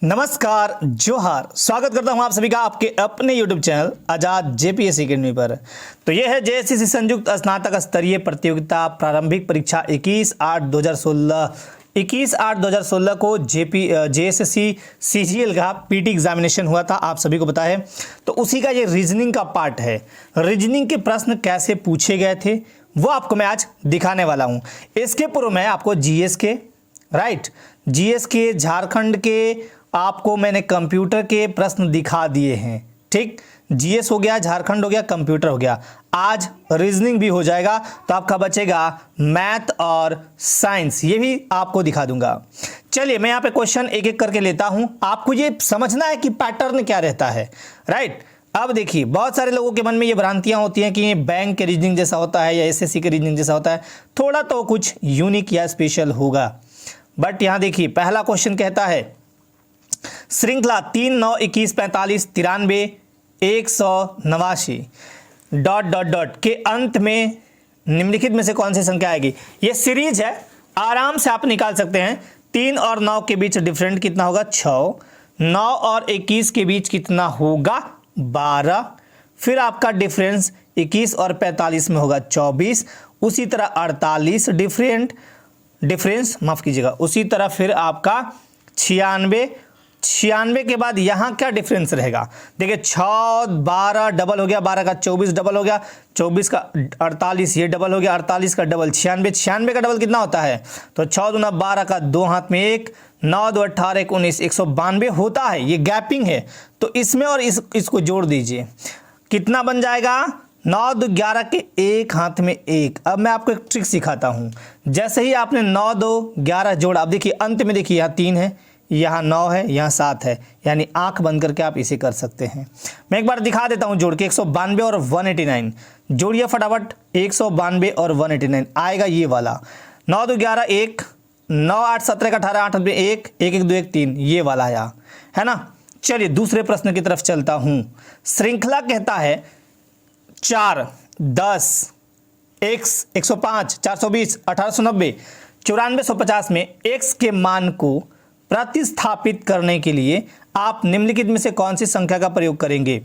नमस्कार, जोहार। स्वागत करता हूं आप सभी का आपके अपने YouTube चैनल आजाद जेपीएससी अकेडमी पर। तो यह है जेएसएससी संयुक्त स्नातक स्तरीय प्रतियोगिता प्रारंभिक परीक्षा 21/8/2016 को जेएसएससी सीजीएल का पीटी एग्जामिनेशन हुआ था, आप सभी को पता है। तो उसी का ये रीजनिंग का पार्ट है। रीजनिंग के प्रश्न कैसे पूछे गए थे वो आपको मैं आज दिखाने वाला हूँ। इसके पूर्व मैं आपको जीएस के जीएस के झारखंड के आपको मैंने कंप्यूटर के प्रश्न दिखा दिए हैं। ठीक, जीएस हो गया, झारखंड हो गया, कंप्यूटर हो गया। आज रीजनिंग भी हो जाएगा, तो आपका बचेगा मैथ और साइंस, ये भी आपको दिखा दूंगा। चलिए मैं यहाँ पे क्वेश्चन एक एक करके लेता हूँ। आपको ये समझना है कि पैटर्न क्या रहता है, राइट। अब देखिए, बहुत सारे लोगों के मन में ये भ्रांतियां होती हैं कि ये बैंक के रीजनिंग जैसा होता है या एसएससी के रीजनिंग जैसा होता है। थोड़ा तो कुछ यूनिक या स्पेशल होगा। बट यहां देखिए, पहला क्वेश्चन कहता है श्रृंखला 3, 9, 21, 45, 93, 189 ... के अंत में निम्नलिखित में से कौन सी संख्या आएगी। ये सीरीज है, आराम से आप निकाल सकते हैं। 3 और 9 के बीच डिफरेंट कितना होगा, 6। 9 और 21 के बीच कितना होगा, 12। फिर आपका डिफरेंस 21 और 45 में होगा 24। उसी तरह 48 डिफरेंस माफ कीजिएगा। उसी तरह फिर आपका 96 के बाद यहाँ क्या डिफरेंस रहेगा, देखिए 6 12 डबल हो गया, 12 का 24 डबल हो गया, 24 का 48 ये डबल हो गया, 48 का डबल 96 का डबल कितना होता है, तो 6 दूना 12 का 2 हाथ में 1, 9 2 18 19 192 होता है। ये गैपिंग है, तो इसमें और इसको जोड़ दीजिए, कितना बन जाएगा, 9 2 11 के 1 हाथ में 1। अब मैं आपको एक ट्रिक सिखाता हूँ। जैसे ही आपने 9 2 11 जोड़ा, अब देखिए अंत में देखिए यहाँ 3 है, यहाँ 9 है, यहाँ 7 है, यानी आंख बंद करके आप इसे कर सकते हैं। मैं एक बार दिखा देता हूँ जोड़ के, 192 और 189 जोड़िए फटाफट। 192 और 189 आएगा ये वाला। 9 2 11 1, 9 8 17 का 18 8 में 1, 1 1 2 1 3, ये वाला आया है ना। चलिए दूसरे प्रश्न की तरफ चलता हूँ। श्रृंखला कहता है 4 10 x 105 420 1890 9450 में x के मान को प्रतिस्थापित करने के लिए आप निम्नलिखित में से कौन सी संख्या का प्रयोग करेंगे।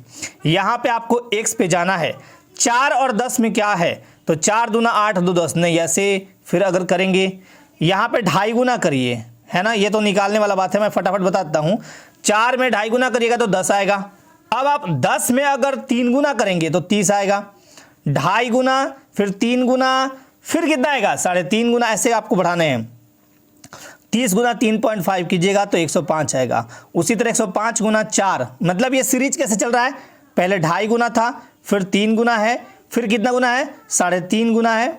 यहाँ पे आपको x पे जाना है। 4 और 10 में क्या है, तो 4 दूना 8 2 10 नहीं, ऐसे फिर अगर करेंगे यहाँ पे 2.5 गुना करिए, है ना। ये तो निकालने वाला बात है, मैं फटाफट बताता हूँ। 4 में 2.5 गुना करिएगा तो 10 आएगा। अब आप 10 में अगर 3 गुना करेंगे तो 30 आएगा। 2.5 गुना, फिर 3 गुना, फिर कितना आएगा, 3.5 गुना, ऐसे आपको बढ़ाने हैं। 30 गुना 3.5 कीजिएगा तो 105 आएगा। उसी तरह 105 गुना 4, मतलब ये सीरीज कैसे चल रहा है, पहले 2.5 गुना था, फिर 3 गुना है, फिर कितना गुना है, 3.5 गुना है,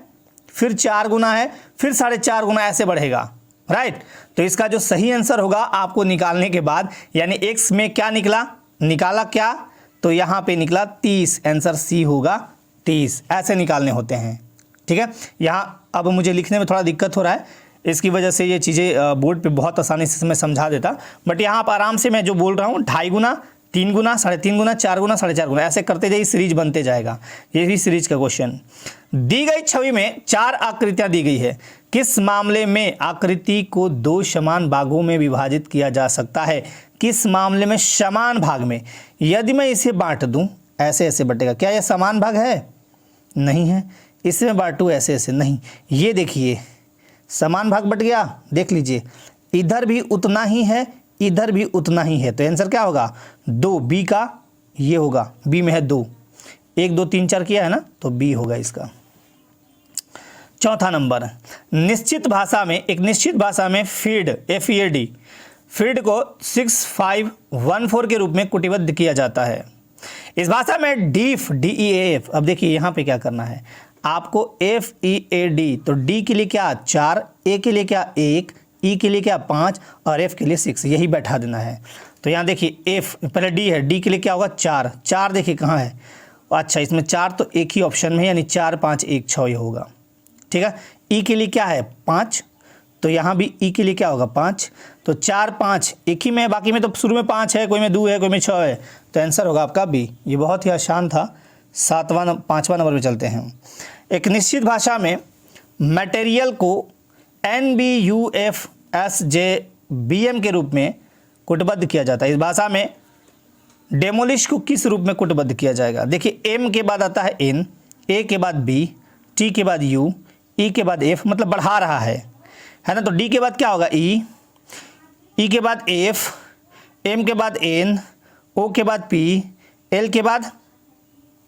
फिर 4 गुना है, फिर 4.5 गुना, ऐसे बढ़ेगा, राइट। तो इसका जो सही आंसर होगा आपको निकालने के बाद, यानी x में क्या निकाला क्या, तो यहाँ पे निकला 30, आंसर सी होगा 30। ऐसे निकालने होते हैं, ठीक है। यहाँ अब मुझे लिखने में थोड़ा दिक्कत हो रहा है, इसकी वजह से ये चीज़ें बोर्ड पे बहुत आसानी से मैं समझा देता, बट यहाँ आप आराम से मैं जो बोल रहा हूँ 2.5 गुना 3 गुना 3.5 गुना 4 गुना 4.5 गुना, ऐसे करते जाइए, सीरीज बनते जाएगा। ये भी सीरीज का क्वेश्चन। दी गई छवि में 4 आकृतियां दी गई है। किस मामले में आकृति को 2 समान भागों में विभाजित किया जा सकता है। किस मामले में समान भाग में, यदि मैं इसे बांट दूं, ऐसे ऐसे बटेगा, क्या यह समान भाग है, नहीं है। इसमें बांटू, ऐसे ऐसे, नहीं। ये देखिए समान भाग बट गया, देख लीजिए, इधर भी उतना ही है, इधर भी उतना ही है, तो आंसर क्या होगा, 2। बी का ये होगा, बी में है 2, 1 2 3 4 किया है ना, तो बी होगा इसका। चौथा नंबर, निश्चित भाषा में, एक निश्चित भाषा में फीड FEAD फीड को 6514 के रूप में कुटिबद्ध किया जाता है। इस भाषा में DEAF, अब देखिए यहाँ पे क्या करना है आपको, FEAD, तो D के लिए क्या 4, A के लिए क्या 1, E के लिए क्या 5 और F के लिए 6, यही बैठा देना है। तो यहाँ देखिए F पहले D है, D के लिए क्या होगा 4, 4 देखिए कहाँ है, अच्छा इसमें 4 तो एक ही ऑप्शन में है, यानी 4 5 1 6 ये होगा, ठीक है। E के लिए क्या है 5, तो यहाँ भी E के लिए क्या होगा 5, तो 4 5 एक ही में, बाकी में तो शुरू में 5 है, कोई में 2 है, कोई में 6 है, तो आंसर होगा आपका B। ये बहुत ही आसान था। 5वां नंबर पे चलते हैं। एक निश्चित भाषा में मटेरियल को NBUFSJBM के रूप में कूटबद्ध किया जाता है। इस भाषा में डेमोलिश को किस रूप में कूटबद्ध किया जाएगा? देखिए एम के बाद आता है एन, ए के बाद बी, टी के बाद यू, ई के बाद एफ, मतलब बढ़ा रहा है ना। तो डी के बाद क्या होगा? ई, ई के बाद एफ, एम के बाद एन, ओ के बाद पी, एल के बाद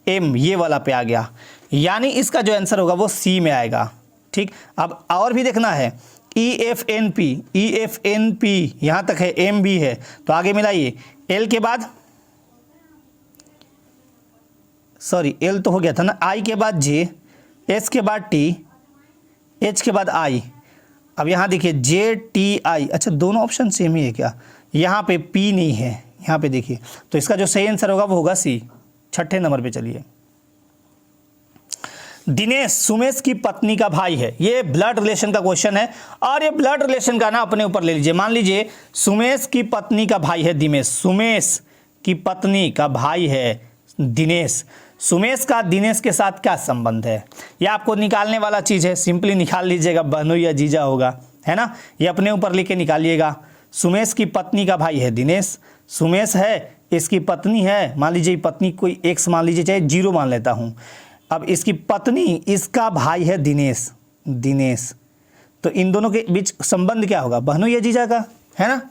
एम, ये वाला पे आ गया। यानी इसका जो आंसर होगा वो सी में आएगा। ठीक, अब और भी देखना है, E F N P, E F N P यहाँ तक है, एम भी है, तो आगे मिलाइए। एल के बाद, सॉरी एल तो हो गया था ना, आई के बाद जे, एस के बाद टी, एच के बाद आई। अब यहाँ देखिए जे टी आई, अच्छा दोनों ऑप्शन सेम ही है क्या? यहाँ पे पी नहीं है, यहाँ पे देखिए, तो इसका जो सही आंसर होगा वो होगा सी। छठे नंबर पे चलिए। दिनेश सुमेश की पत्नी का भाई है, ये ब्लड रिलेशन का क्वेश्चन है, और ये ब्लड रिलेशन का ना अपने ऊपर ले लीजिए। मान लीजिए सुमेश की पत्नी का भाई है दिनेश, सुमेश की पत्नी का भाई है दिनेश, सुमेश का दिनेश के साथ क्या संबंध है? ये आपको निकालने वाला चीज़ है, सिंपली निकाल लीजिएगा, बहनोई या जीजा होगा, है ना। ये अपने ऊपर लेके निकालिएगा। सुमेश की पत्नी का भाई है दिनेश, सुमेश है, इसकी पत्नी है, मान लीजिए पत्नी कोई एक्स मान लीजिए, चाहे जीरो मान लेता हूँ। अब इसकी पत्नी, इसका भाई है दिनेश, दिनेश, तो इन दोनों के बीच संबंध क्या होगा? बहनोई या जीजा का, है ना।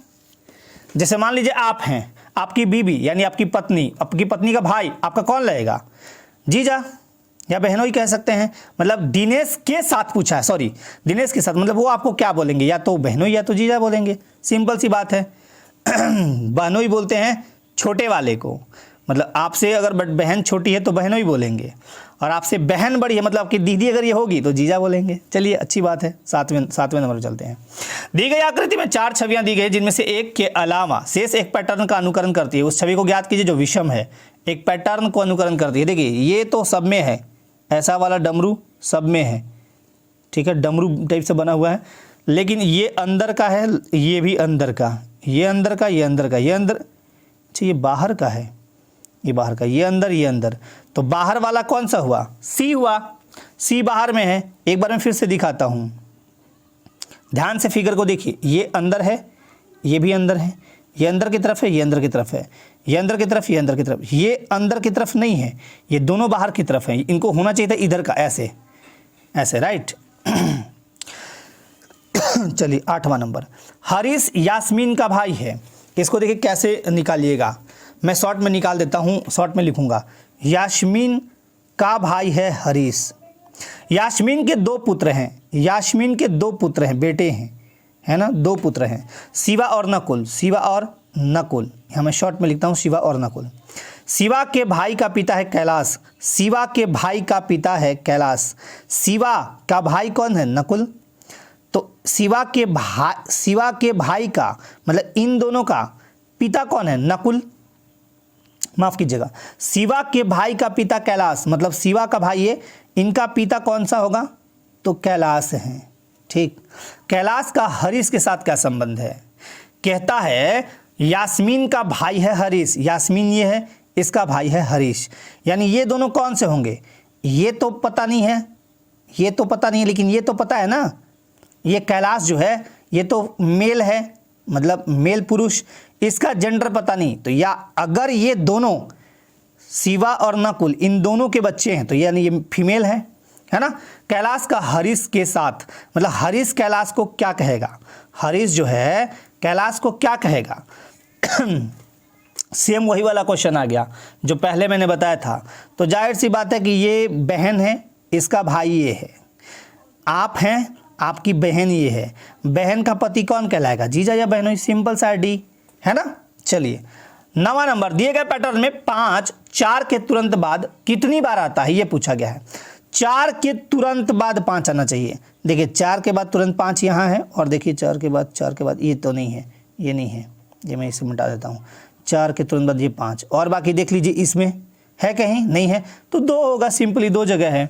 जैसे मान लीजिए आप हैं, आपकी बीबी यानी आपकी पत्नी का भाई आपका कौन लगेगा? जीजा या बहनोई कह सकते हैं। मतलब दिनेश के साथ पूछा है, सॉरी दिनेश के साथ, मतलब वो आपको क्या बोलेंगे? या तो बहनोई या तो जीजा बोलेंगे, सिंपल सी बात है। बहनोई बोलते हैं छोटे वाले को, मतलब आपसे अगर बहन छोटी है तो बहनोई बोलेंगे, और आपसे बहन बड़ी है मतलब आपकी दीदी अगर ये होगी तो जीजा बोलेंगे। चलिए अच्छी बात है। सातवें नंबर पर चलते हैं। दी गई आकृति में 4 छवियां दी गई, जिनमें से एक के अलावा शेष एक पैटर्न का अनुकरण करती है। उस छवि को ज्ञात कीजिए जो विषम है, एक पैटर्न को अनुकरण करती है। देखिए ये तो सब में है, ऐसा वाला डमरू सब में है, ठीक है, डमरू टाइप से बना हुआ है, लेकिन ये अंदर का है, ये भी अंदर का, ये अंदर का, ये अंदर का, ये अंदर, अच्छा ये बाहर का है, ये बाहर का, ये अंदर, ये अंदर, तो बाहर वाला कौन सा हुआ? सी हुआ। सी बाहर में है। एक बार मैं फिर से दिखाता हूँ, ध्यान से फिगर को देखिए, ये अंदर है, ये भी अंदर है, ये अंदर की तरफ है, ये अंदर की तरफ है, ये अंदर की तरफ, ये अंदर की तरफ, ये अंदर की तरफ नहीं है, ये दोनों बाहर की तरफ है। इनको होना चाहिए था इधर का, ऐसे ऐसे, राइट। चलिए 8वां नंबर, हरीश यास्मीन का भाई है। इसको देखिए कैसे निकालिएगा, मैं शॉर्ट में निकाल देता हूँ, शॉर्ट में लिखूंगा, यास्मीन का भाई है हरीश। यास्मीन के 2 पुत्र हैं, यास्मीन के 2 पुत्र हैं, बेटे हैं, है ना, 2 पुत्र हैं, शिवा और नकुल, शिवा और नकुल, यहाँ मैं शॉर्ट में लिखता हूँ शिवा और नकुल। शिवा के भाई का पिता है कैलाश, शिवा के भाई का पिता है कैलाश, शिवा का भाई कौन है? नकुल। तो शिवा के भाई का मतलब इन दोनों का पिता कौन है? नकुल, माफ कीजिएगा, शिवा के भाई का पिता कैलाश, मतलब शिवा का भाई है, इनका पिता कौन सा होगा? तो कैलाश है। ठीक, कैलाश का हरीश के साथ क्या संबंध है? कहता है यास्मीन का भाई है हरीश, यास्मीन ये है, इसका भाई है हरीश, यानी ये दोनों कौन से होंगे? ये तो पता नहीं है, ये तो पता नहीं है, लेकिन ये तो पता है ना, ये कैलाश जो है ये तो मेल है, मतलब मेल पुरुष, इसका जेंडर पता नहीं, तो या अगर ये दोनों शिवा और नकुल इन दोनों के बच्चे हैं तो यानी ये फीमेल है ना। कैलाश का हरीश के साथ, मतलब हरीश कैलाश को क्या कहेगा? हरीश जो है कैलाश को क्या कहेगा? सेम वही वाला क्वेश्चन आ गया जो पहले मैंने बताया था। तो जाहिर सी बात है कि ये बहन है, इसका भाई ये है, आप हैं, आपकी बहन ये है, बहन का पति कौन कहलाएगा? जीजा या बहनोई, सिंपल सा डी, है ना। चलिए 9वां नंबर, दिए गए पैटर्न में 5 4 के तुरंत बाद कितनी बार आता है, ये पूछा गया है। 4 के तुरंत बाद 5 आना चाहिए। देखिए 4 के बाद तुरंत 5 यहाँ है, और देखिए 4 के बाद ये तो नहीं है, ये नहीं है, ये मैं इसे मिटा देता हूँ। 4 के तुरंत बाद ये 5, और बाकी देख लीजिए इसमें है कहीं, नहीं है, तो 2 होगा, सिंपली 2 जगह है।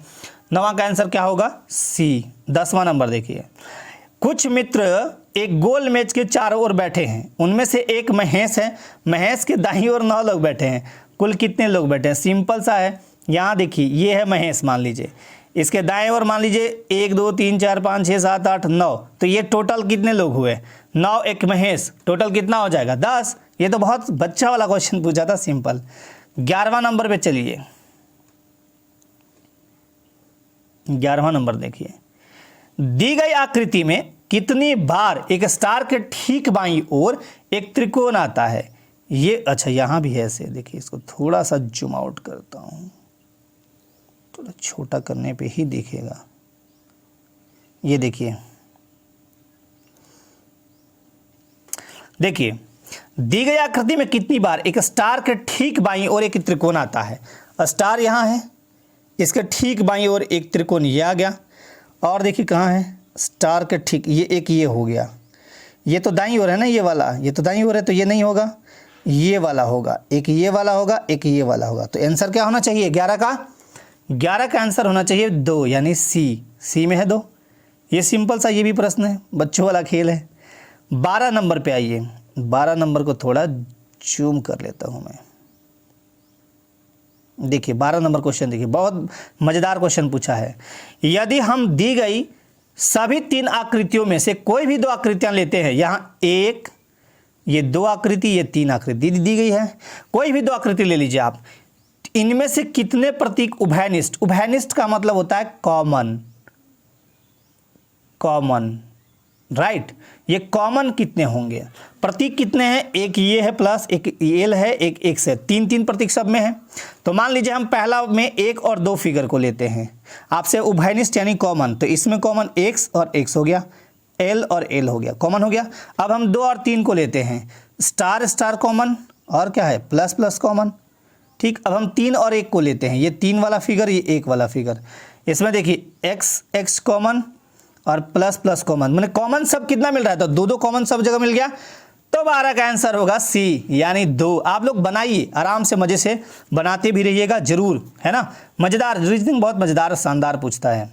9वां का आंसर क्या होगा? सी। 10वां नंबर देखिए, कुछ मित्र एक गोल मेज के चारों ओर बैठे हैं, उनमें से एक महेश है, महेश के दाईं ओर 9 लोग बैठे हैं, कुल कितने लोग बैठे हैं? सिंपल सा है, यहाँ देखिए ये है महेश मान लीजिए, इसके दाएं ओर मान लीजिए 1 2 3 4 5 6 7 8 9, तो ये टोटल कितने लोग हुए? 9 एक महेश, टोटल कितना हो जाएगा? 10। ये तो बहुत बच्चा वाला क्वेश्चन पूछा था, सिंपल। 11वां नंबर पे चलिए, 11वां नंबर देखिए, दी गई आकृति में कितनी बार एक स्टार के ठीक बाईं ओर एक त्रिकोण आता है? ये अच्छा यहां भी है ऐसे, देखिए इसको थोड़ा सा जूम आउट करता हूं, थोड़ा छोटा करने पे ही दिखेगा। ये देखिए, देखिए दी गई आकृति में कितनी बार एक स्टार के ठीक बाईं ओर एक त्रिकोण आता है? स्टार यहां है, इसके ठीक बाईं ओर एक त्रिकोण ये आ गया, और देखिए कहाँ है स्टार के ठीक, ये एक ये हो गया, ये तो दाईं ओर है ना, ये वाला, ये तो दाईं ओर है, तो ये नहीं होगा, ये वाला होगा, एक ये वाला होगा, एक ये वाला होगा। तो आंसर क्या होना चाहिए? 11 का आंसर होना चाहिए 2, यानी सी में है 2। ये सिंपल सा ये भी प्रश्न है, बच्चों वाला खेल है। 12 नंबर पे आइए, 12 नंबर को थोड़ा जूम कर लेता हूं मैं। देखिए 12 नंबर क्वेश्चन देखिए, बहुत मजेदार क्वेश्चन पूछा है। यदि हम दी गई सभी 3 आकृतियों में से कोई भी 2 आकृतियां लेते हैं, यहाँ एक, ये 2 आकृति, ये 3 आकृति दी गई है, कोई भी 2 आकृति ले लीजिए आप, इनमें से कितने प्रतीक उभयनिष्ठ? उभयनिष्ठ का मतलब होता है कॉमन, राइट। ये कॉमन कितने होंगे? प्रतीक कितने हैं? एक ये है प्लस एक एल है, एक एक्स है, 3 प्रतीक सब में है। तो मान लीजिए हम पहला में 1 और 2 फिगर को लेते हैं, आपसे उभयनिष्ठ यानी कॉमन, तो इसमें कॉमन एक्स और एक्स हो गया, एल और एल हो गया, कॉमन हो गया। अब हम 2 और 3 को लेते हैं, स्टार स्टार कॉमन, और क्या है प्लस प्लस कॉमन, ठीक। अब हम 3 और 1 को लेते हैं, ये 3 वाला फिगर, ये 1 वाला फिगर, इसमें देखिए एक्स एक्स कॉमन और प्लस प्लस कॉमन, मैंने कॉमन सब कितना मिल रहा है? तो 2 कॉमन सब जगह मिल गया, तो 12 का आंसर होगा सी, यानी 2। आप लोग बनाइए आराम से, मजे से बनाते भी रहिएगा जरूर, है ना। मजेदार रीजनिंग, बहुत मजेदार शानदार पूछता है।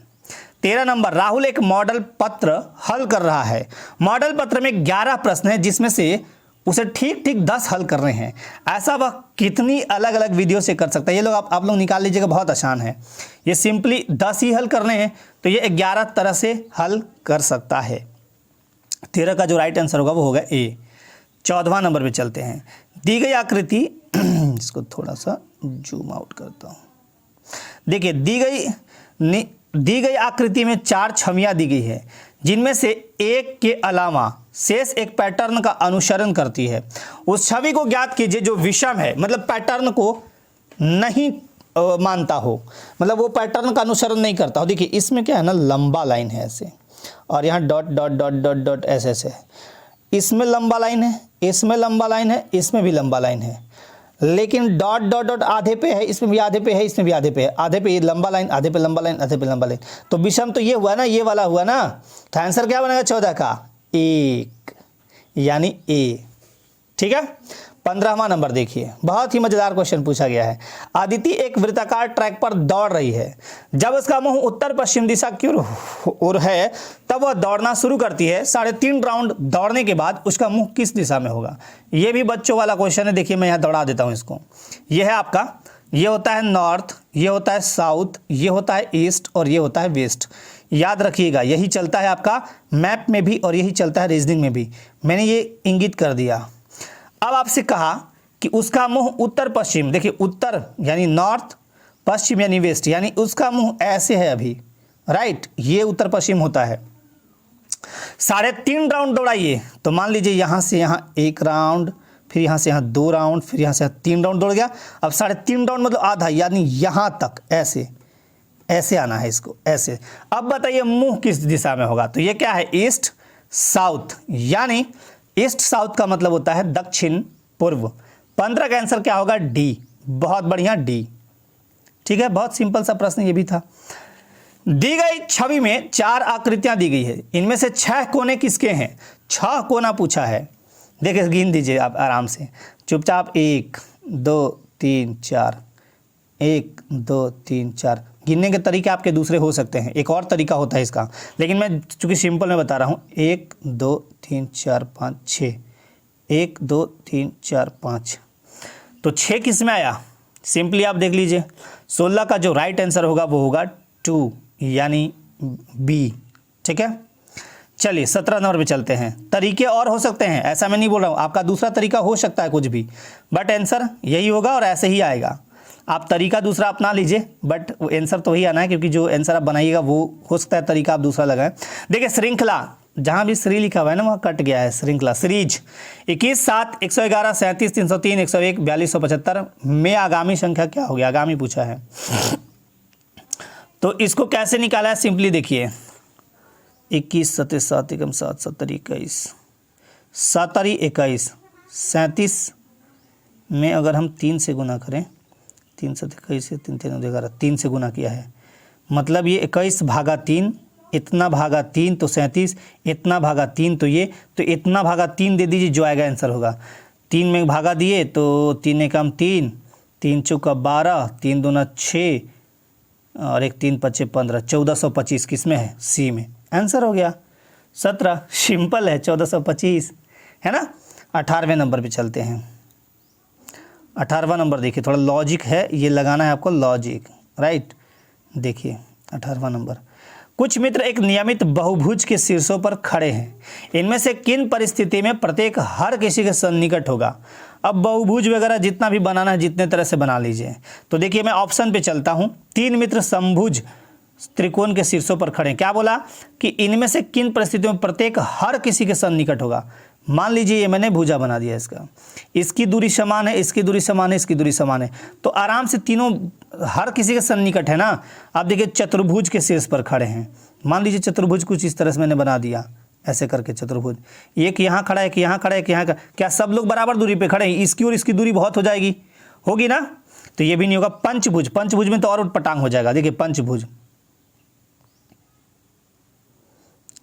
13 नंबर, राहुल एक मॉडल पत्र हल कर रहा है। मॉडल पत्र में 11 प्रश्न है, जिसमें से उसे ठीक 10 हल कर रहे हैं। ऐसा वह कितनी अलग अलग विधियों से कर सकता है? ये लोग आप लोग निकाल लीजिएगा, बहुत आसान है। ये सिंपली 10 ही हल करने हैं, तो ये 11 तरह से हल कर सकता है। 13 का जो राइट आंसर होगा वो होगा ए। 14वां नंबर पे चलते हैं। दी गई आकृति इसको थोड़ा सा जूम आउट करता हूँ। देखिए दी गई आकृति में 4 छवियां दी गई है, जिनमें से एक के अलावा शेष एक पैटर्न का अनुसरण करती है। उस छवि को ज्ञात कीजिए जो विषम है, मतलब पैटर्न को नहीं मानता हो, मतलब वो पैटर्न का अनुसरण नहीं करता हो। देखिए इसमें क्या है ना, लंबा लाइन है ऐसे, और यहाँ dot dot dot dot dot ऐसे ऐसे, इसमें लंबा लाइन है, इसमें लंबा लाइन है, इसमें भी लंबा लाइन है, लेकिन डॉट डॉट डॉट आधे पे है, इसमें भी आधे पे है, इसमें भी आधे पे है, आधे पे ये लंबा लाइन, आधे पे लंबा लाइन, आधे पे लंबा लाइन, तो विषम तो ये हुआ ना, ये वाला हुआ ना। तो आंसर क्या बनेगा 14 का? 1, यानी ए, ठीक है। 15वां नंबर देखिए, बहुत ही मजेदार क्वेश्चन पूछा गया है। अदिति एक वृत्ताकार ट्रैक पर दौड़ रही है। जब उसका मुंह उत्तर पश्चिम दिशा की ओर है, तब वह दौड़ना शुरू करती है। 3.5 राउंड दौड़ने के बाद उसका मुंह किस दिशा में होगा? ये भी बच्चों वाला क्वेश्चन है। देखिए मैं यहाँ दौड़ा देता हूँ इसको। ये है आपका, ये होता है नॉर्थ, ये होता है साउथ, ये होता है ईस्ट, और ये होता है वेस्ट। याद रखिएगा, यही चलता है आपका मैप में भी और यही चलता है रीजनिंग में भी। मैंने ये इंगित कर दिया। अब आपसे कहा कि उसका मुंह उत्तर पश्चिम, देखिए उत्तर यानी नॉर्थ, पश्चिम यानी वेस्ट, यानी उसका मुंह ऐसे है अभी, राइट, ये उत्तर पश्चिम होता है। 3.5 राउंड दौड़ाइए, तो मान लीजिए यहाँ से यहाँ 1 राउंड, फिर यहाँ से यहाँ 2 राउंड, फिर यहाँ से 3 राउंड दौड़ गया। अब 3.5 राउंड मतलब आधा, यानी यहाँ तक ऐसे ऐसे आना है इसको, ऐसे। अब बताइए मुंह किस दिशा में होगा? तो ये क्या है, ईस्ट साउथ, यानी ईस्ट साउथ का मतलब होता है दक्षिण पूर्व। 15 का आंसर क्या होगा? डी, बहुत बढ़िया डी, ठीक है। बहुत सिंपल सा प्रश्न ये भी था। दी गई छवि में 4 आकृतियां दी गई है, इनमें से 6 कोने किसके हैं? 6 कोना पूछा है। देखिए गिन दीजिए आप आराम से, चुपचाप, 1 2 3 4, 1 2 3 4। गिनने के तरीके आपके दूसरे हो सकते हैं, एक और तरीका होता है इसका, लेकिन मैं चूंकि सिंपल में बता रहा हूँ। 1 2 3 4 5 6, 1 2 3 4 5, तो 6 किस में आया? सिंपली आप देख लीजिए। 16 का जो राइट आंसर होगा वो होगा 2, यानी बी। ठीक है, चलिए 17 नंबर पे चलते हैं। तरीके और हो सकते हैं, ऐसा मैं नहीं बोल रहा हूँ, आपका दूसरा तरीका हो सकता है कुछ भी, बट आंसर यही होगा और ऐसे ही आएगा। आप तरीका दूसरा अपना लीजिए, बट आंसर तो वही आना है, क्योंकि जो आंसर आप बनाइएगा वो हो सकता है तरीका आप दूसरा लगाएं। देखिए श्रृंखला, जहाँ भी श्री लिखा हुआ है ना वहाँ कट गया है, श्रृंखला सीरीज 21, 7, 111, 37, 303, 101, 4275 में आगामी संख्या क्या हो गया, आगामी पूछा है। तो इसको कैसे निकाला है, सिंपली देखिए 21 7 7 एकम 7 70 21 7 21 37 में अगर हम 3 से गुना करें, 3 7 21 से 3 3 11, 3 से गुना किया है, मतलब ये 21 भागा 3, इतना भागा 3 तो 37, इतना भागा 3 तो ये, तो इतना भागा 3 दे दीजिए, जो आएगा आंसर होगा। 3 में भागा दिए तो 3 एकम 3, 3 चौका 12, 3 दूना 6 और 1 3 5 15, 1425 किस में है, सी में। आंसर हो गया 17, सिंपल है, 1425 है ना। 18वें नंबर पे चलते हैं। 18वां नंबर देखिए, थोड़ा लॉजिक है, ये लगाना है आपको लॉजिक, राइट। देखिए 18वां नंबर, कुछ मित्र एक नियमित बहुभुज के शीर्षों पर खड़े हैं, इनमें से किन परिस्थिति में प्रत्येक हर किसी के सन्निकट होगा। अब बहुभुज वगैरह जितना भी बनाना है जितने तरह से बना लीजिए। तो देखिए मैं ऑप्शन पे चलता हूँ। 3 मित्र समभुज त्रिकोण के शीर्षों पर खड़े हैं, क्या बोला कि इनमें से किन परिस्थितियों में प्रत्येक हर किसी के सन्निकट होगा। मान लीजिए ये मैंने भुजा बना दिया, इसकी दूरी समान है, इसकी दूरी समान है, इसकी दूरी समान है, तो आराम से तीनों हर किसी के सन्निकट है ना। आप देखिए चतुर्भुज के शीर्ष पर खड़े हैं, मान लीजिए चतुर्भुज कुछ इस तरह से मैंने बना दिया, ऐसे करके चतुर्भुज, एक यहाँ खड़ा है, एक यहाँ खड़ा है, एक यहाँ, क्या सब लोग बराबर दूरी पे खड़े हैं, इसकी और इसकी दूरी बहुत हो जाएगी, होगी ना। तो ये भी नहीं होगा। पंचभुज, पंचभुज में तो और उटपटांग हो जाएगा। देखिए पंचभुज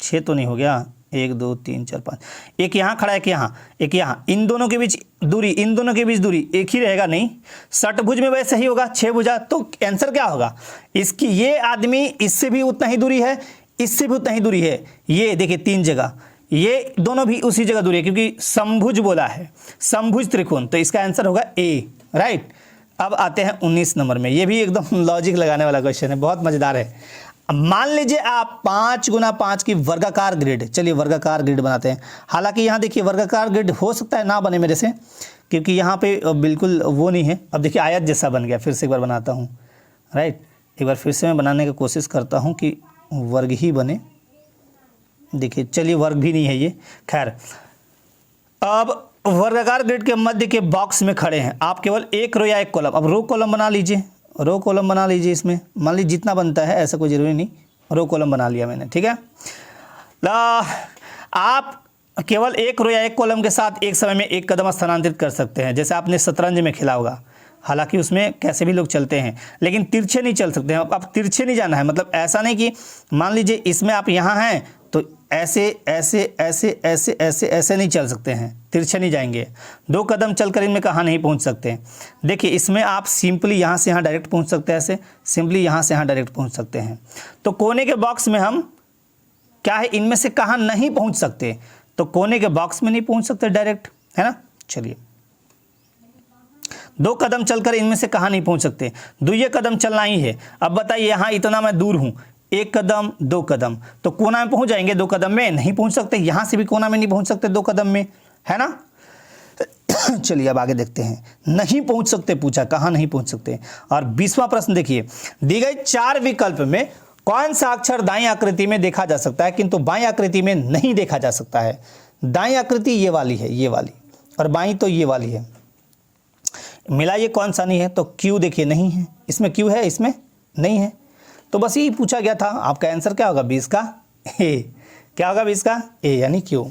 6 तो नहीं हो गया, 1 2 3 4 5, एक यहाँ खड़ा है, एक यहाँ, एक यहाँ, इन दोनों के बीच दूरी, इन दोनों के बीच दूरी एक ही रहेगा नहीं। षटभुज में वैसे ही होगा, 6 भुजा, तो आंसर क्या होगा इसकी, ये आदमी इससे भी उतना ही दूरी है, इससे भी उतना ही दूरी है, ये देखिए 3 जगह, ये दोनों भी उसी जगह दूरी है, क्योंकि समभुज बोला है, समभुज त्रिकोण, तो इसका आंसर होगा ए, राइट। अब आते हैं 19 नंबर में, ये भी एकदम लॉजिक लगाने वाला क्वेश्चन है, बहुत मजेदार है। मान लीजिए आप 5 गुना 5 की वर्गाकार ग्रिड, चलिए वर्गाकार ग्रिड बनाते हैं। हालांकि यहाँ देखिए वर्गाकार ग्रिड हो सकता है ना बने मेरे से, क्योंकि यहाँ पे बिल्कुल वो नहीं है। अब देखिए आयत जैसा बन गया, फिर से एक बार बनाता हूँ, राइट। एक बार फिर से मैं बनाने की कोशिश करता हूँ कि वर्ग ही बने। देखिए चलिए वर्ग भी नहीं है ये, खैर। अब वर्गाकार ग्रिड के मध्य के बॉक्स में खड़े हैं आप, केवल एक रो या एक कॉलम। अब रो कॉलम बना लीजिए, रो कॉलम बना लीजिए, इसमें मान लीजिए जितना बनता है, ऐसा कोई जरूरी नहीं, रो कॉलम बना लिया मैंने, ठीक है। आप केवल एक रो या एक कॉलम के साथ एक समय में एक कदम स्थानांतरित कर सकते हैं, जैसे आपने शतरंज में खेला होगा। हालांकि उसमें कैसे भी लोग चलते हैं, लेकिन तिरछे नहीं चल सकते हैं। आप तिरछे नहीं जाना है, मतलब ऐसा नहीं कि मान लीजिए इसमें आप यहाँ हैं तो ऐसे ऐसे ऐसे ऐसे ऐसे ऐसे नहीं चल सकते हैं, तिरछे नहीं जाएंगे। 2 कदम चलकर इनमें कहाँ नहीं पहुँच सकते। देखिए इसमें आप सिंपली यहाँ से यहाँ डायरेक्ट पहुँच सकते हैं, ऐसे सिंपली यहाँ से यहाँ डायरेक्ट पहुँच सकते हैं। तो कोने के बॉक्स में हम क्या है, इनमें से कहाँ नहीं पहुँच सकते, तो कोने के बॉक्स में नहीं पहुँच सकते डायरेक्ट, है ना। चलिए 2 कदम चलकर इनमें से कहाँ नहीं पहुँच सकते, 2 कदम चलना ही है। अब बताइए यहाँ इतना मैं दूर हूँ, 1 कदम 2 कदम, तो कोना में पहुँच जाएंगे, 2 कदम में नहीं पहुँच सकते, यहाँ से भी कोना में नहीं पहुँच सकते 2 कदम में, है ना। चलिए अब आगे देखते हैं, नहीं पहुँच सकते पूछा, कहाँ नहीं पहुँच सकते। और 20वां प्रश्न देखिए, दी गई 4 विकल्प में कौन सा अक्षर दाईं आकृति में देखा जा सकता है किंतु बाईं आकृति में नहीं देखा जा सकता है। दाईं आकृति ये वाली है, ये वाली, और बाईं तो ये वाली है, मिला ये कौन सा नहीं है, तो क्यू देखिए नहीं है, इसमें क्यू है, इसमें नहीं है। तो बस यही पूछा गया था, आपका आंसर क्या होगा 20 का ए, क्या होगा 20 का ए यानी क्यू।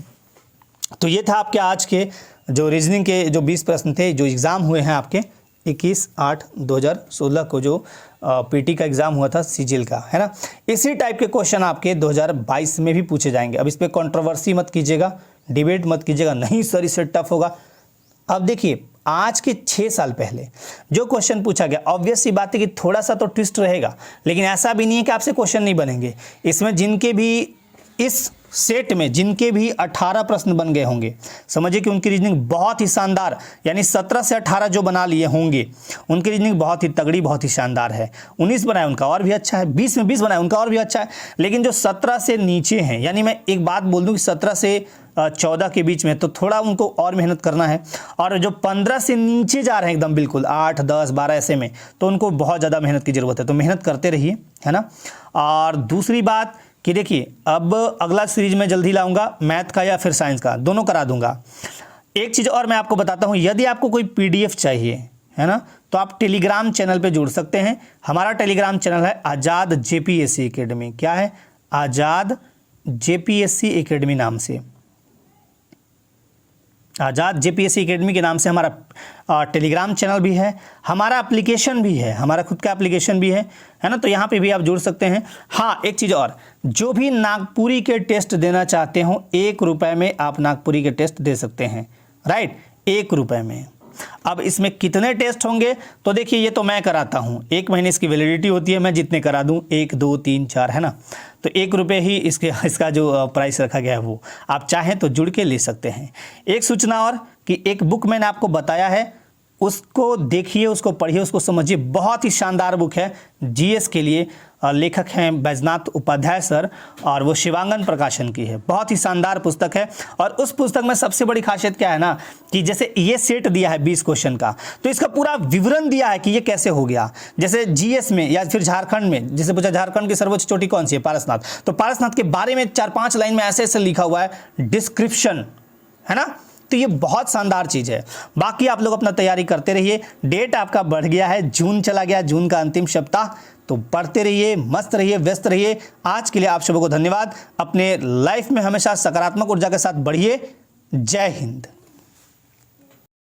तो ये था आपके आज के जो रीजनिंग के जो 20 प्रश्न थे जो एग्ज़ाम हुए हैं आपके 21/8/2016 को जो पीटी का एग्ज़ाम हुआ था सीजीएल का, है ना। इसी टाइप के क्वेश्चन आपके 2022 में भी पूछे जाएंगे। अब इस पर कंट्रोवर्सी मत कीजिएगा, डिबेट मत कीजिएगा, नहीं सर इससे टफ होगा। अब देखिए आज के 6 साल पहले जो क्वेश्चन पूछा गया, ऑब्वियस सी बात है कि थोड़ा सा तो ट्विस्ट रहेगा, लेकिन ऐसा भी नहीं है कि आपसे क्वेश्चन नहीं बनेंगे। इसमें जिनके भी इस सेट में जिनके भी 18 प्रश्न बन गए होंगे, समझिए कि उनकी रीजनिंग बहुत ही शानदार, यानी 17 से 18 जो बना लिए होंगे उनकी रीजनिंग बहुत ही तगड़ी, बहुत ही शानदार है। 19 बनाए उनका और भी अच्छा है, 20 में 20 बनाए उनका और भी अच्छा है। लेकिन जो 17 से नीचे हैं, यानी मैं एक बात बोल दूं कि 17 से 14 के बीच में, तो थोड़ा उनको और मेहनत करना है। और जो 15 से नीचे जा रहे हैं एकदम बिल्कुल 8, 10, 12 ऐसे में, तो उनको बहुत ज़्यादा मेहनत की ज़रूरत है, तो मेहनत करते रहिए, है ना। और दूसरी बात कि देखिए, अब अगला सीरीज में जल्दी लाऊंगा, मैथ का या फिर साइंस का, दोनों करा दूंगा। एक चीज़ और मैं आपको बताता हूँ, यदि आपको कोई PDF चाहिए, है ना, तो आप टेलीग्राम चैनल पे जुड़ सकते हैं। हमारा टेलीग्राम चैनल है आज़ाद JPSC एकेडमी। क्या है? आज़ाद JPSC एकेडमी नाम से, आज़ाद JPSC एकेडमी के नाम से हमारा टेलीग्राम चैनल भी है, हमारा एप्लीकेशन भी है, हमारा खुद का एप्लीकेशन भी है ना, तो यहाँ पे भी आप जुड़ सकते हैं। हाँ, एक चीज़ और, जो भी नागपुरी के टेस्ट देना चाहते हो, 1 रुपये में आप नागपुरी के टेस्ट दे सकते हैं, राइट, 1 रुपये में। अब इसमें कितने टेस्ट होंगे, तो देखिए ये तो मैं कराता हूँ, 1 महीने इसकी वैलिडिटी होती है, मैं जितने करा दूँ 1, 2, 3, 4, है ना, तो 1 रुपये ही इसका जो प्राइस रखा गया है वो आप चाहें तो जुड़ के ले सकते हैं। एक सूचना और कि एक बुक मैंने आपको बताया है, उसको देखिए, उसको पढ़िए, उसको समझिए, बहुत ही शानदार बुक है, GS के लिए। लेखक हैं बैजनाथ उपाध्याय सर, और वो शिवांगन प्रकाशन की है, बहुत ही शानदार पुस्तक है। और उस पुस्तक में सबसे बड़ी खासियत क्या है ना, कि जैसे ये सेट दिया है 20 क्वेश्चन का, तो इसका पूरा विवरण दिया है कि ये कैसे हो गया। जैसे GS में या फिर झारखंड में, जैसे पूछा झारखंड की सर्वोच्च चोटी कौन सी है? पारसनाथ, तो पारसनाथ के बारे में 4-5 लाइन में ऐसे ऐसे लिखा हुआ है, डिस्क्रिप्शन, है ना, तो ये बहुत शानदार चीज़ है। बाकी आप लोग अपना तैयारी करते रहिए, डेट आपका बढ़ गया है, जून चला गया, जून का अंतिम सप्ताह, तो पढ़ते रहिए, मस्त रहिए, व्यस्त रहिए। आज के लिए आप सबको धन्यवाद। अपने लाइफ में हमेशा सकारात्मक ऊर्जा के साथ बढ़िए। जय हिंद।